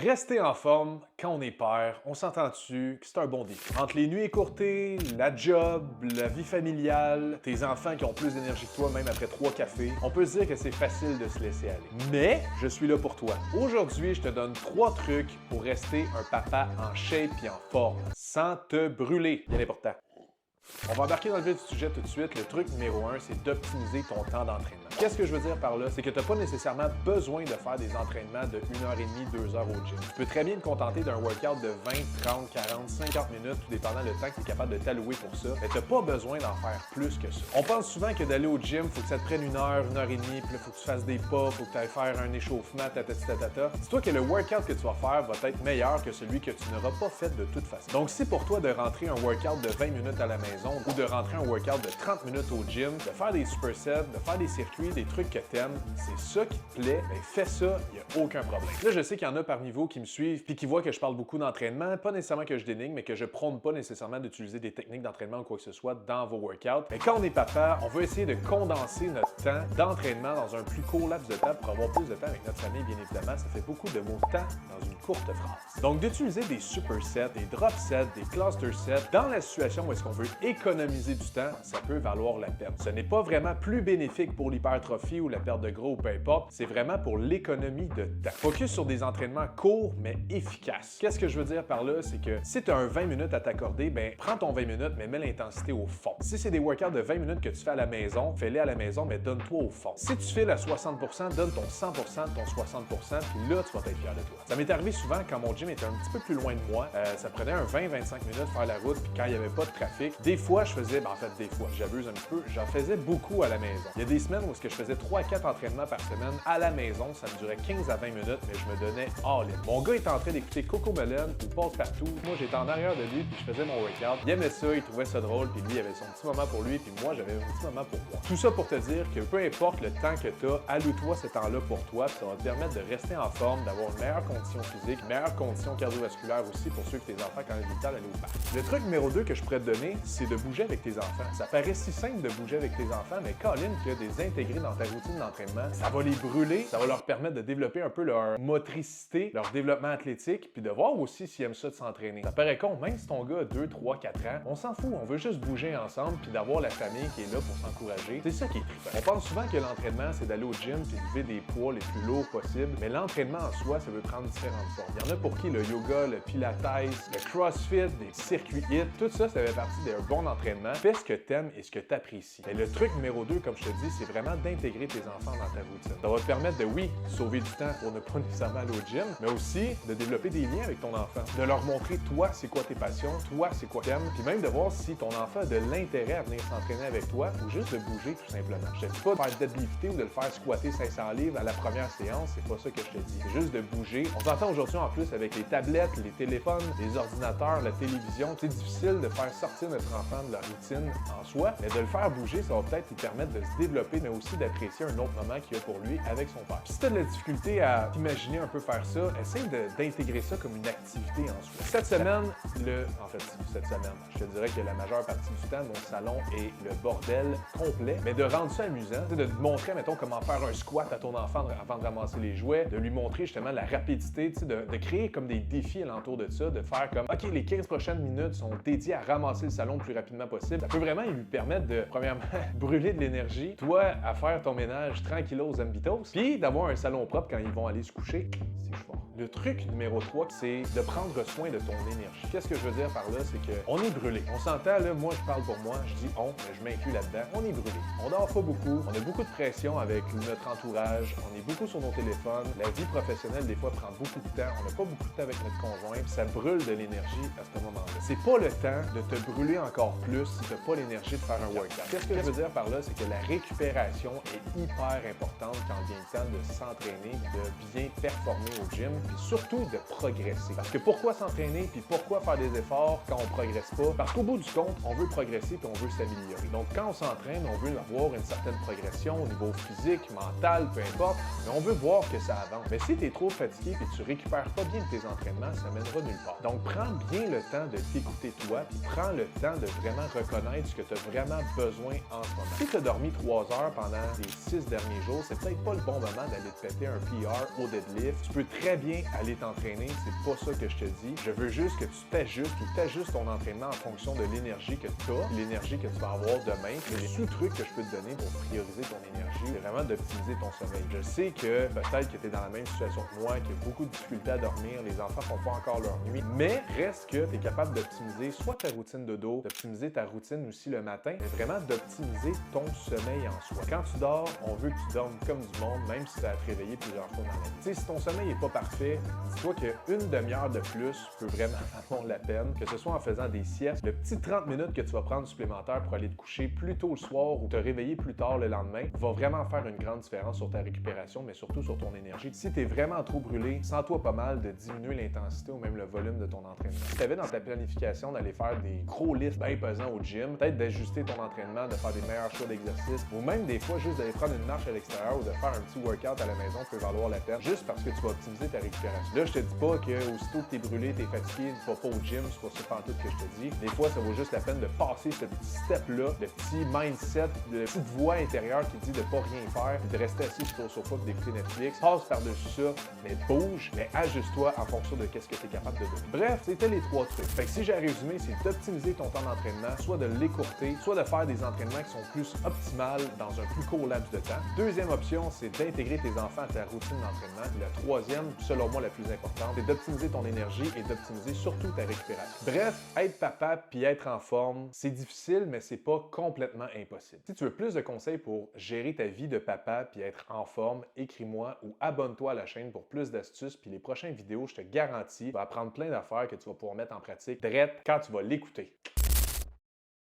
Rester en forme quand on est père, on s'entend-tu que c'est un bon défi. Entre les nuits écourtées, la job, la vie familiale, tes enfants qui ont plus d'énergie que toi même après 3 cafés, on peut se dire que c'est facile de se laisser aller. Mais je suis là pour toi. Aujourd'hui, je te donne 3 trucs pour rester un papa en shape et en forme, sans te brûler. Bien important. On va embarquer dans le vif du sujet tout de suite. Le truc numéro 1, c'est d'optimiser ton temps d'entraînement. Qu'est-ce que je veux dire par là? C'est que tu n'as pas nécessairement besoin de faire des entraînements de 1h30, 2 heures au gym. Tu peux très bien te contenter d'un workout de 20, 30, 40, 50 minutes, tout dépendant le temps que tu es capable de t'allouer pour ça. Mais tu n'as pas besoin d'en faire plus que ça. On pense souvent que d'aller au gym, il faut que ça te prenne 1 heure, 1 heure et demie, puis là, il faut que tu fasses des pas, il faut que tu ailles faire un échauffement, tatata. Dis-toi que le workout que tu vas faire va être meilleur que celui que tu n'auras pas fait de toute façon. Donc, si pour toi de rentrer un workout de 20 minutes à la maison ou de rentrer un workout de 30 minutes au gym, de faire des supersets, de faire des circuits, des trucs que t'aimes, c'est ça qui te plaît, ben fais ça, il n'y a aucun problème. Là, je sais qu'il y en a parmi vous qui me suivent puis qui voient que je parle beaucoup d'entraînement, pas nécessairement que je dénigre, mais que je prône pas nécessairement d'utiliser des techniques d'entraînement ou quoi que ce soit dans vos workouts. Mais quand on est papa, on veut essayer de condenser notre temps d'entraînement dans un plus court laps de temps pour avoir plus de temps avec notre famille, bien évidemment. Ça fait beaucoup de mots de temps dans une courte phrase. Donc, d'utiliser des supersets, des drop sets, des cluster sets, dans la situation où est-ce qu'on veut économiser du temps, ça peut valoir la peine. Ce n'est pas vraiment plus bénéfique pour l'hypertrophie ou la perte de gros ou peu importe, c'est vraiment pour l'économie de temps. Focus sur des entraînements courts mais efficaces. Qu'est-ce que je veux dire par là? C'est que si tu as un 20 minutes à t'accorder, ben prends ton 20 minutes mais mets l'intensité au fond. Si c'est des workouts de 20 minutes que tu fais à la maison, fais-les à la maison mais donne-toi au fond. Si tu files à 60%, donne ton 100% de ton 60%, puis là, tu vas être fier de toi. Ça m'est arrivé souvent quand mon gym était un petit peu plus loin de moi. Ça prenait un 20-25 minutes faire la route, puis quand il n'y avait pas de trafic, des fois, je faisais, en fait, des fois, j'abuse un petit peu, j'en faisais beaucoup à la maison. Il y a des semaines où je faisais 3 à 4 entraînements par semaine à la maison, ça me durait 15 à 20 minutes, mais je me donnais all-in. Mon gars était en train d'écouter Coco Melon ou Passe-Partout. Moi, j'étais en arrière de lui, puis je faisais mon workout. Il aimait ça, il trouvait ça drôle, puis lui, il avait son petit moment pour lui, puis moi, j'avais un petit moment pour moi. Tout ça pour te dire que peu importe le temps que tu as, alloue-toi ce temps-là pour toi, puis ça va te permettre de rester en forme, d'avoir une meilleure condition physique, une meilleure condition cardiovasculaire aussi pour suivre tes enfants quand ils ont le temps d'aller au parc. Le truc numéro 2 que je pourrais te donner, c'est de bouger avec tes enfants. Ça paraît si simple de bouger avec tes enfants, mais Colin, que des intégrés dans ta routine d'entraînement, ça va les brûler, ça va leur permettre de développer un peu leur motricité, leur développement athlétique, puis de voir aussi s'ils aiment ça de s'entraîner. Ça paraît con, même si ton gars a 2, 3, 4 ans, on s'en fout, on veut juste bouger ensemble, puis d'avoir la famille qui est là pour s'encourager. C'est ça qui est trippant. On pense souvent que l'entraînement, c'est d'aller au gym puis de lever des poids les plus lourds possibles, mais l'entraînement en soi, ça veut prendre différentes formes. Il y en a pour qui le yoga, le pilates, le crossfit, des circuits HIIT, tout ça, ça fait partie d'un bon entraînement. Fais ce que t'aimes et ce que t'apprécies. Mais le truc numéro 2, comme je te dis, c'est vraiment d'intégrer tes enfants dans ta routine. Ça va te permettre de, oui, sauver du temps pour ne pas nécessairement aller au gym, mais aussi de développer des liens avec ton enfant. De leur montrer, toi, c'est quoi tes passions, toi, c'est quoi t'aimes, puis même de voir si ton enfant a de l'intérêt à venir s'entraîner avec toi ou juste de bouger tout simplement. Je te dis pas de faire deadlifter ou de le faire squatter 500 livres à la première séance, c'est pas ça que je te dis. C'est juste de bouger. On s'entend aujourd'hui en plus avec les tablettes, les téléphones, les ordinateurs, la télévision. C'est difficile de faire sortir notre enfant de la routine en soi, mais de le faire bouger, ça va peut-être lui permettre de se développer, mais aussi d'apprécier un autre moment qu'il y a pour lui avec son père. Puis si tu as de la difficulté à t'imaginer un peu faire ça, essaye d'intégrer ça comme une activité en soi. Cette semaine, je te dirais que la majeure partie du temps, mon salon est le bordel complet, mais de rendre ça amusant, de te montrer, mettons, comment faire un squat à ton enfant avant de ramasser les jouets, de lui montrer justement la rapidité, de créer comme des défis alentour de ça, de faire comme, OK, les 15 prochaines minutes sont dédiées à ramasser le salon le plus rapidement possible. Ça peut vraiment lui permettre de, premièrement, brûler de l'énergie, toi, à faire ton ménage tranquillos zambitos, puis d'avoir un salon propre quand ils vont aller se coucher. C'est fort. Le truc numéro 3, c'est de prendre soin de ton énergie. Qu'est-ce que je veux dire par là? C'est qu'on est brûlé. On s'entend, là, moi, je parle pour moi, je dis on, mais je m'inclus là-dedans. On est brûlé. On dort pas beaucoup, on a beaucoup de pression avec notre entourage, on est beaucoup sur nos téléphones, la vie professionnelle, des fois, prend beaucoup de temps, on n'a pas beaucoup de temps avec notre conjoint, puis ça brûle de l'énergie à ce moment-là. C'est pas le temps de te brûler encore plus si tu n'as pas l'énergie de faire un workout. Qu'est-ce que je veux dire par là? C'est que la récupération est hyper importante quand vient le temps de s'entraîner, de bien performer au gym, puis surtout de progresser. Parce que pourquoi s'entraîner, puis pourquoi faire des efforts quand on progresse pas? Parce qu'au bout du compte, on veut progresser puis on veut s'améliorer. Donc quand on s'entraîne, on veut avoir une certaine progression au niveau physique, mental, peu importe, mais on veut voir que ça avance. Mais si tu es trop fatigué et tu récupères pas bien tes entraînements, ça mènera nulle part. Donc prends bien le temps de t'écouter toi, puis prends le temps de vraiment reconnaître ce que tu as vraiment besoin en ce moment. Si tu as dormi 3 heures pendant les 6 derniers jours, c'est peut-être pas le bon moment d'aller te péter un PR au deadlift. Tu peux très bien rien aller t'entraîner, c'est pas ça que je te dis. Je veux juste que tu t'ajustes ton entraînement en fonction de l'énergie que tu as, l'énergie que tu vas avoir demain. Et les sous-trucs que je peux te donner pour prioriser ton énergie, c'est vraiment d'optimiser ton sommeil. Je sais que peut-être que tu es dans la même situation que moi, qu'il y a beaucoup de difficultés à dormir, les enfants font pas encore leur nuit, mais reste que tu es capable d'optimiser soit ta routine de dos, d'optimiser ta routine aussi le matin, mais vraiment d'optimiser ton sommeil en soi. Quand tu dors, on veut que tu dormes comme du monde, même si tu as à te réveiller plusieurs fois dans la nuit. Tu sais, si ton sommeil n'est pas parfait, dis-toi qu'une demi-heure de plus peut vraiment valoir la peine, que ce soit en faisant des siestes, le petit 30 minutes que tu vas prendre supplémentaire pour aller te coucher plus tôt le soir ou te réveiller plus tard le lendemain, va vraiment faire une grande différence sur ta récupération, mais surtout sur ton énergie. Si tu es vraiment trop brûlé, sens-toi pas mal de diminuer l'intensité ou même le volume de ton entraînement. Si tu avais dans ta planification d'aller faire des gros lifts bien pesants au gym, peut-être d'ajuster ton entraînement, de faire des meilleurs choix d'exercice, ou même des fois juste d'aller prendre une marche à l'extérieur ou de faire un petit workout à la maison peut valoir la peine, juste parce que tu vas optimiser ta récupération. Là, je te dis pas que aussitôt que tu es brûlé, tu es fatigué, tu vas pas au gym, c'est pas ça pantoute que je te dis. Des fois, ça vaut juste la peine de passer ce petit step-là, le petit mindset, la petite voix intérieure qui dit de pas rien faire, de rester assis sur ton sofa et d'écouter Netflix. Passe par-dessus ça, mais bouge, mais ajuste-toi en fonction de qu'est-ce que tu es capable de donner. Bref, c'était les 3 trucs. Fait que si j'ai à résumer, c'est d'optimiser ton temps d'entraînement, soit de l'écourter, soit de faire des entraînements qui sont plus optimales dans un plus court laps de temps. Deuxième option, c'est d'intégrer tes enfants à ta routine d'entraînement. La troisième, selon moi la plus importante, c'est d'optimiser ton énergie et d'optimiser surtout ta récupération. Bref, être papa puis être en forme, c'est difficile, mais c'est pas complètement impossible. Si tu veux plus de conseils pour gérer ta vie de papa puis être en forme, écris-moi ou abonne-toi à la chaîne pour plus d'astuces, puis les prochaines vidéos, je te garantis, tu vas apprendre plein d'affaires que tu vas pouvoir mettre en pratique direct quand tu vas l'écouter.